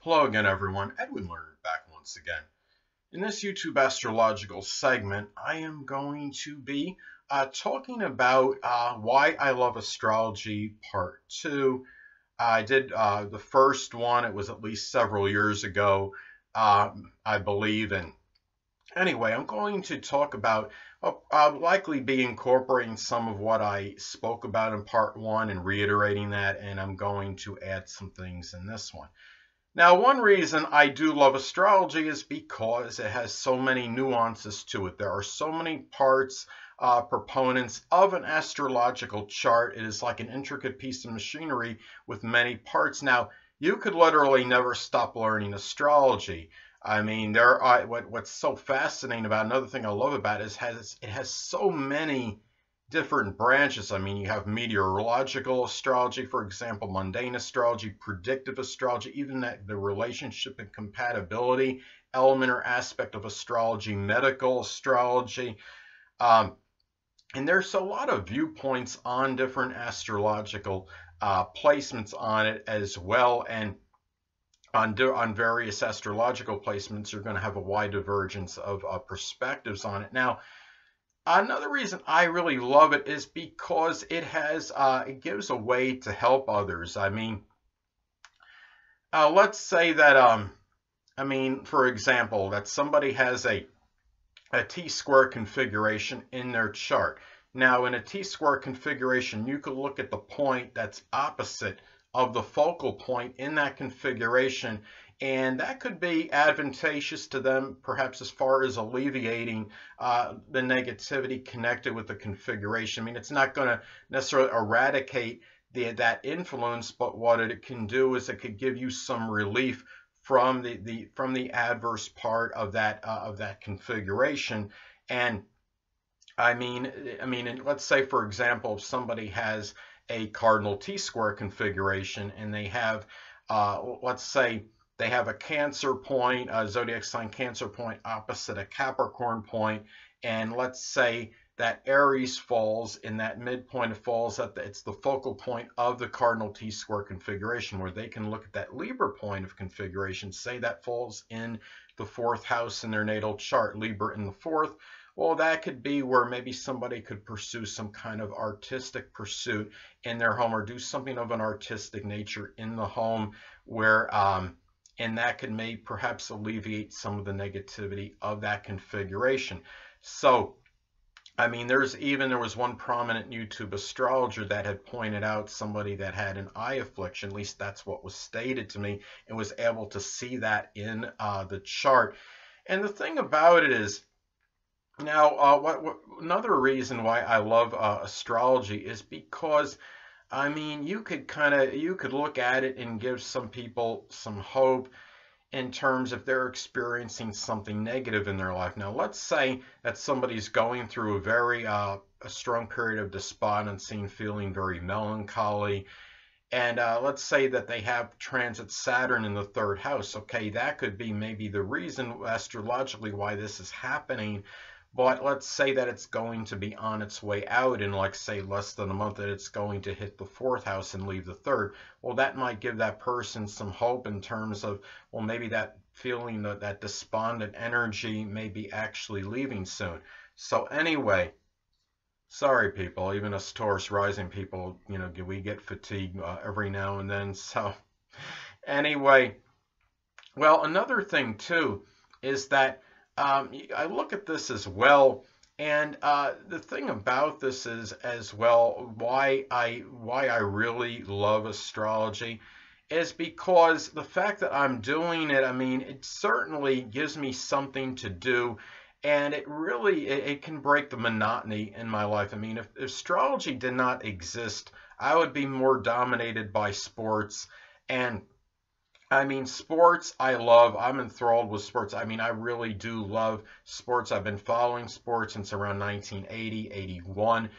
Hello again, everyone. Edwin Learnard back once again. In this YouTube astrological segment, I am going to be talking about why I love astrology part 2. I did the first one. It was at least several years ago, I believe. And anyway, I'm going to talk about, I'll likely be incorporating some of what I spoke about in part 1 and reiterating that, and I'm going to add some things in this one. Now, one reason I do love astrology is because it has so many nuances to it. There are so many parts, proponents of an astrological chart. It is like an intricate piece of machinery with many parts. Now, you could literally never stop learning astrology. I mean, what's so fascinating about, another thing I love about it is it has so many different branches. I mean, you have meteorological astrology, for example, mundane astrology, predictive astrology, even the relationship and compatibility element or aspect of astrology, medical astrology. And there's a lot of viewpoints on different astrological placements on it as well. And on various astrological placements, you're going to have a wide divergence of perspectives on it. Now, another reason I really love it is because it gives a way to help others. I mean, let's say that, for example, that somebody has a T-square configuration in their chart. Now, in a T-square configuration, you could look at the point that's opposite of the focal point in that configuration, and that could be advantageous to them, perhaps as far as alleviating the negativity connected with the configuration. I mean, it's not going to necessarily eradicate that influence, but what it can do is it could give you some relief from the adverse part of that configuration. And I mean, let's say, for example, if somebody has a cardinal T-square configuration and they have, let's say, they have a Cancer point, a zodiac sign Cancer point opposite a Capricorn point, and let's say that Aries falls in that midpoint. It falls at it's the focal point of the cardinal T-square configuration, where they can look at that Libra point of configuration, say that falls in the 4th house in their natal chart, Libra in the 4th. Well, that could be where maybe somebody could pursue some kind of artistic pursuit in their home, or do something of an artistic nature in the home, where and that could perhaps alleviate some of the negativity of that configuration. So, I mean, there was one prominent YouTube astrologer that had pointed out somebody that had an eye affliction. At least that's what was stated to me, and was able to see that in the chart. And the thing about it is, now, another reason why I love astrology is because, I mean, you could look at it and give some people some hope in terms of they're experiencing something negative in their life. Now, let's say that somebody's going through a very a strong period of despondency and feeling very melancholy. And let's say that they have transit Saturn in the 3rd house. Okay, that could be maybe the reason astrologically why this is happening. But let's say that it's going to be on its way out in, like, say, less than a month, that it's going to hit the 4th house and leave the 3rd. Well, that might give that person some hope in terms of, well, maybe that feeling, that despondent energy may be actually leaving soon. So anyway, sorry people, even us Taurus rising people, you know, we get fatigue every now and then. So anyway, well, another thing too is that I look at this as well, and the thing about this is as well why I really love astrology is because the fact that I'm doing it, I mean, it certainly gives me something to do, and it can break the monotony in my life. I mean, if astrology did not exist, I would be more dominated by sports. And I mean, sports, I love. I'm enthralled with sports. I mean, I really do love sports. I've been following sports since around 1980, 81.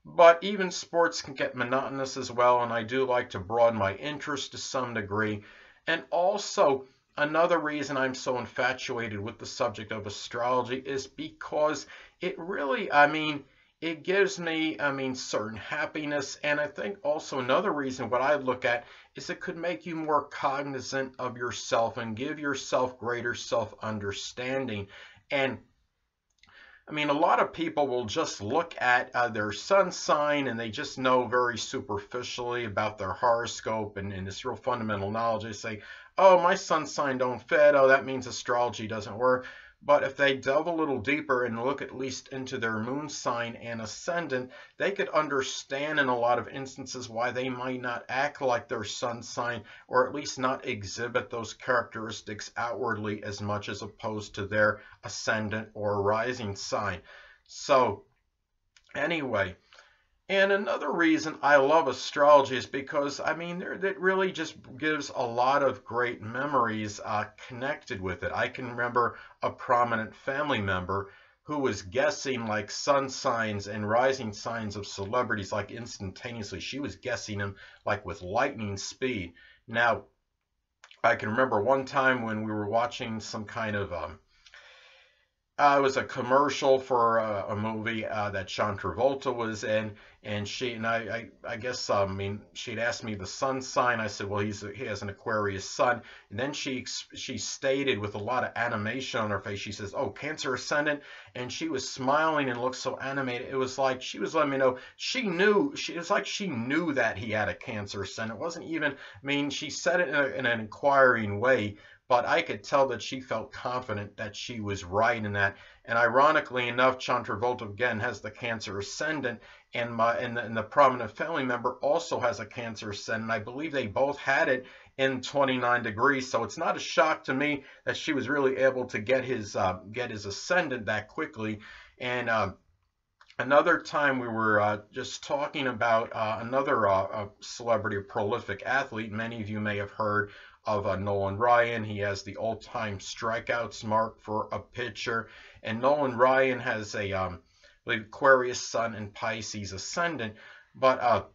But even sports can get monotonous as well, and I do like to broaden my interest to some degree. And also, another reason I'm so infatuated with the subject of astrology is because it really, I mean, it gives me, certain happiness. And I think also another reason what I look at is it could make you more cognizant of yourself and give yourself greater self-understanding. And I mean, a lot of people will just look at their sun sign and they just know very superficially about their horoscope and this real fundamental knowledge. They say, oh, my sun sign don't fit. Oh, that means astrology doesn't work. But if they delve a little deeper and look at least into their moon sign and ascendant, they could understand in a lot of instances why they might not act like their sun sign, or at least not exhibit those characteristics outwardly as much as opposed to their ascendant or rising sign. So anyway, and another reason I love astrology is because, I mean, it really just gives a lot of great memories connected with it. I can remember a prominent family member who was guessing like sun signs and rising signs of celebrities like instantaneously. She was guessing them like with lightning speed. Now, I can remember one time when we were watching some kind of it was a commercial for a movie that John Travolta was in, and I guess I mean she'd asked me the sun sign. I said, well, he has an Aquarius sun, and then she stated with a lot of animation on her face. She says, oh, Cancer ascendant, and she was smiling and looked so animated. It was like she was letting me know she knew. It was like she knew that he had a Cancer ascendant. It wasn't even. I mean, she said it in an inquiring way. But I could tell that she felt confident that she was right in that. And ironically enough, John Travolta again has the Cancer ascendant, and the prominent family member also has a Cancer ascendant. I believe they both had it in 29 degrees. So it's not a shock to me that she was really able to get his ascendant that quickly. And another time we were just talking about another celebrity, a prolific athlete. Many of you may have heard of Nolan Ryan. He has the all-time strikeouts mark for a pitcher. And Nolan Ryan has a Aquarius sun and Pisces ascendant. But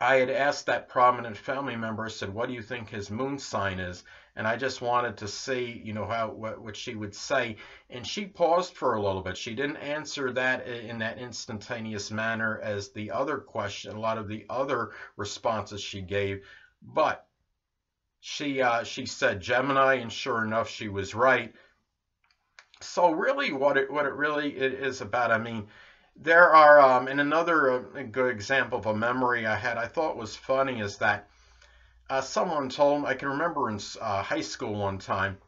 I had asked that prominent family member, I said, what do you think his moon sign is? And I just wanted to see, you know, what she would say. And she paused for a little bit. She didn't answer that in that instantaneous manner as the other question, a lot of the other responses she gave. But she said Gemini, and sure enough, she was right. So really, what it really is about, I mean, there are, and another good example of a memory I had, I thought was funny, is that someone told me, I can remember in high school one time,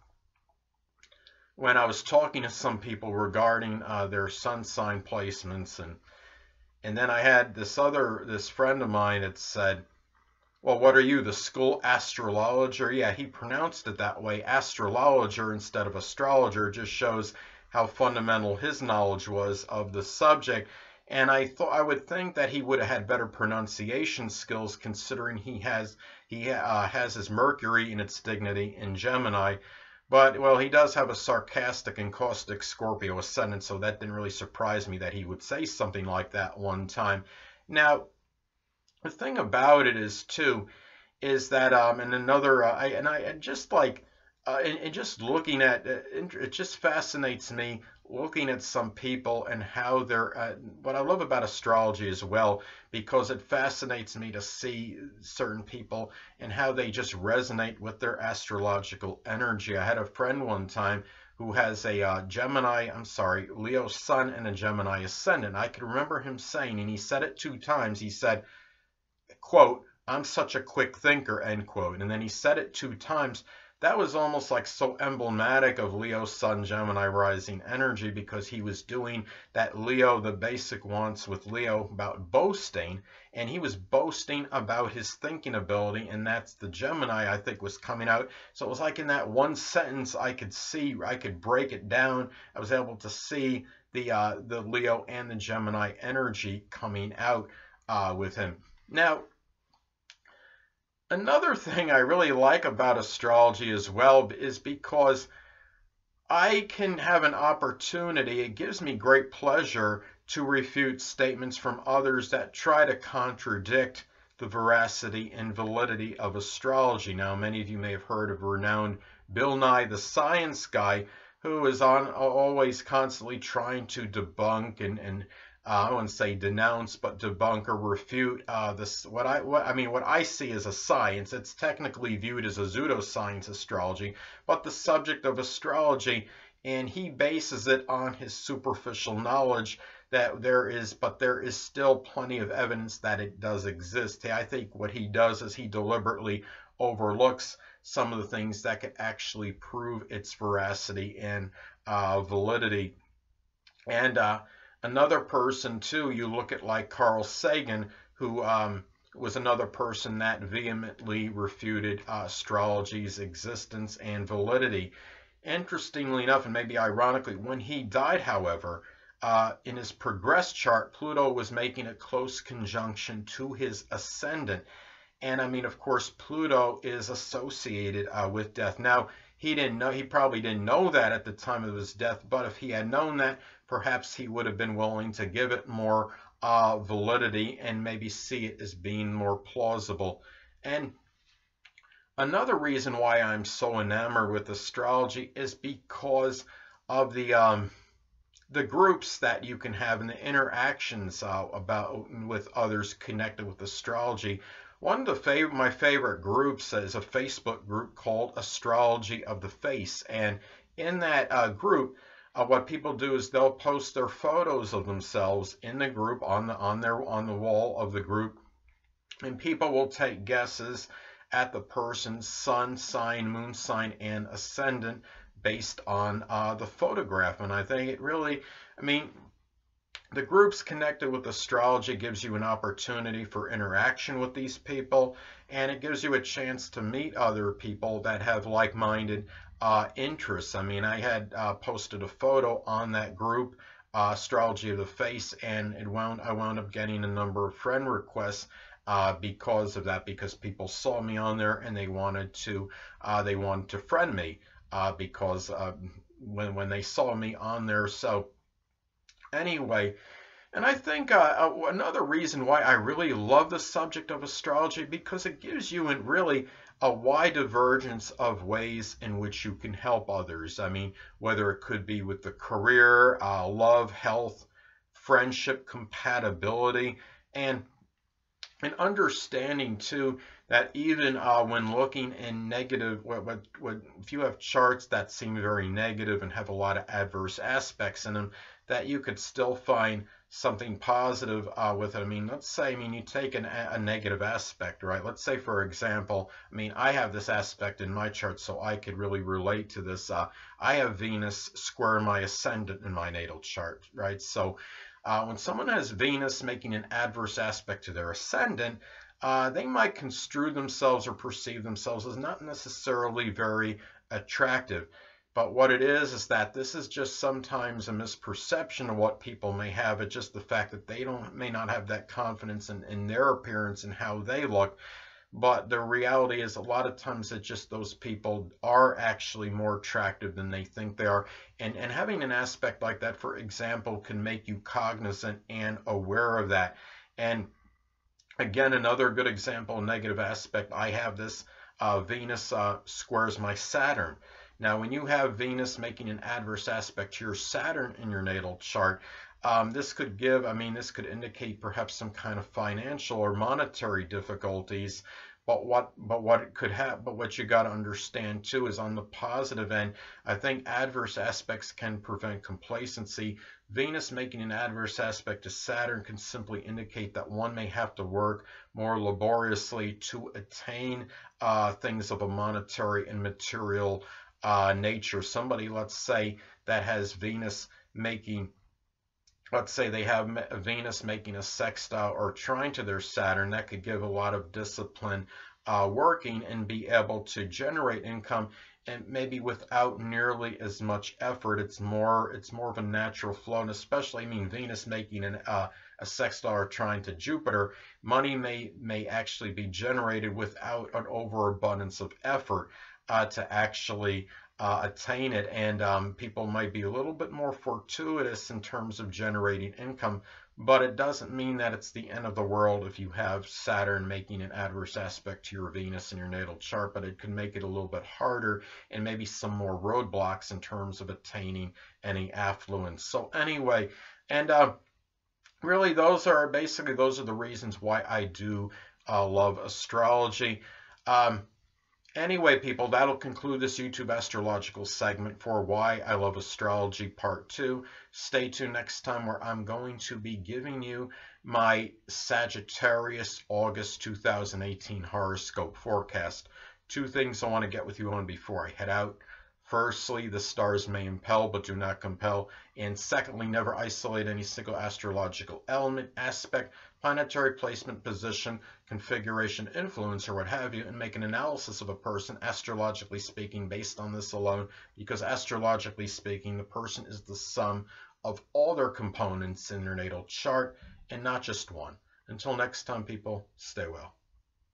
when I was talking to some people regarding their sun sign placements, and then I had this friend of mine that said, well, what are you, the school astrologer? Yeah, he pronounced it that way, astrologer instead of astrologer. It just shows how fundamental his knowledge was of the subject. And I would think that he would have had better pronunciation skills, considering he has his Mercury in its dignity in Gemini. But, well, he does have a sarcastic and caustic Scorpio ascendant, so that didn't really surprise me that he would say something like that one time. Now, the thing about it is too, is that and another and just like and just looking at it just fascinates me looking at some people and how they're what I love about astrology as well, because it fascinates me to see certain people and how they just resonate with their astrological energy. I had a friend one time who has a Leo sun and a Gemini ascendant. I can remember him saying, and he said it 2 times, he said, quote, I'm such a quick thinker, end quote. And then he said it 2 times. That was almost like so emblematic of Leo sun, Gemini rising energy, because he was doing that Leo, the basic wants with Leo about boasting, and he was boasting about his thinking ability, and that's the Gemini, I think, was coming out. So it was like in that one sentence I could break it down. I was able to see the Leo and the Gemini energy coming out with him. Now, another thing I really like about astrology as well is because I can have an opportunity, it gives me great pleasure to refute statements from others that try to contradict the veracity and validity of astrology. Now, many of you may have heard of renowned Bill Nye the Science Guy, who is always constantly trying to debunk and I wouldn't say denounce, but debunk or refute what I see as a science. It's technically viewed as a pseudoscience, astrology, but the subject of astrology, and he bases it on his superficial knowledge that there is still plenty of evidence that it does exist. I think what he does is he deliberately overlooks some of the things that could actually prove its veracity and validity. And another person too, you look at like Carl Sagan, who was another person that vehemently refuted astrology's existence and validity. Interestingly enough, and maybe ironically, when he died, however, in his progress chart, Pluto was making a close conjunction to his ascendant. And I mean, of course, Pluto is associated with death. Now, he probably didn't know that at the time of his death, but if he had known that, perhaps he would have been willing to give it more validity and maybe see it as being more plausible. And another reason why I'm so enamored with astrology is because of the groups that you can have and the interactions with others connected with astrology. One of my favorite groups is a Facebook group called Astrology of the Face, and in that group, what people do is they'll post their photos of themselves in the group on the wall of the group, and people will take guesses at the person's sun sign, moon sign, and ascendant based on the photograph. And I think it really, I mean, the groups connected with astrology gives you an opportunity for interaction with these people, and it gives you a chance to meet other people that have like-minded interests. I mean, I had posted a photo on that group, Astrology of the Face, and I wound up getting a number of friend requests because of that, because people saw me on there and they wanted to friend me because when they saw me on there. So anyway, and I think another reason why I really love the subject of astrology, because it gives you really a wide divergence of ways in which you can help others. I mean, whether it could be with the career, love, health, friendship, compatibility, and understanding too that even when looking in negative, if you have charts that seem very negative and have a lot of adverse aspects in them, that you could still find something positive with it. I mean, let's say, you take a negative aspect, right? Let's say, for example, I have this aspect in my chart, so I could really relate to this. I have Venus square my ascendant in my natal chart, right? So when someone has Venus making an adverse aspect to their ascendant, they might construe themselves or perceive themselves as not necessarily very attractive. But what it is that this is just sometimes a misperception of what people may have. It's just the fact that they may not have that confidence in their appearance and how they look. But the reality is a lot of times it's just those people are actually more attractive than they think they are. And having an aspect like that, for example, can make you cognizant and aware of that. And again, another good example, negative aspect, I have this Venus squares my Saturn. Now, when you have Venus making an adverse aspect to your Saturn in your natal chart, this could indicate perhaps some kind of financial or monetary difficulties. But what you got to understand too is on the positive end, I think adverse aspects can prevent complacency. Venus making an adverse aspect to Saturn can simply indicate that one may have to work more laboriously to attain things of a monetary and material nature. Somebody, let's say, that has Venus making, let's say they have Venus making a sextile or trine to their Saturn, that could give a lot of discipline working and be able to generate income, and maybe without nearly as much effort. It's more of a natural flow. And especially, Venus making a sextile or trine to Jupiter, money may actually be generated without an overabundance of effort to actually attain it. And people might be a little bit more fortuitous in terms of generating income, but it doesn't mean that it's the end of the world if you have Saturn making an adverse aspect to your Venus in your natal chart. But it can make it a little bit harder and maybe some more roadblocks in terms of attaining any affluence. So anyway, and really, those are the reasons why I do love astrology. Um, Anyway, people, that'll conclude this YouTube astrological segment for Why I Love Astrology Part 2. Stay tuned next time where I'm going to be giving you my Sagittarius August 2018 horoscope forecast. Two things I want to get with you on before I head out. Firstly, the stars may impel but do not compel. And secondly, never isolate any single astrological element, aspect, planetary placement, position, configuration, influence, or what have you, and make an analysis of a person, astrologically speaking, based on this alone, because astrologically speaking, the person is the sum of all their components in their natal chart, and not just one. Until next time, people, stay well.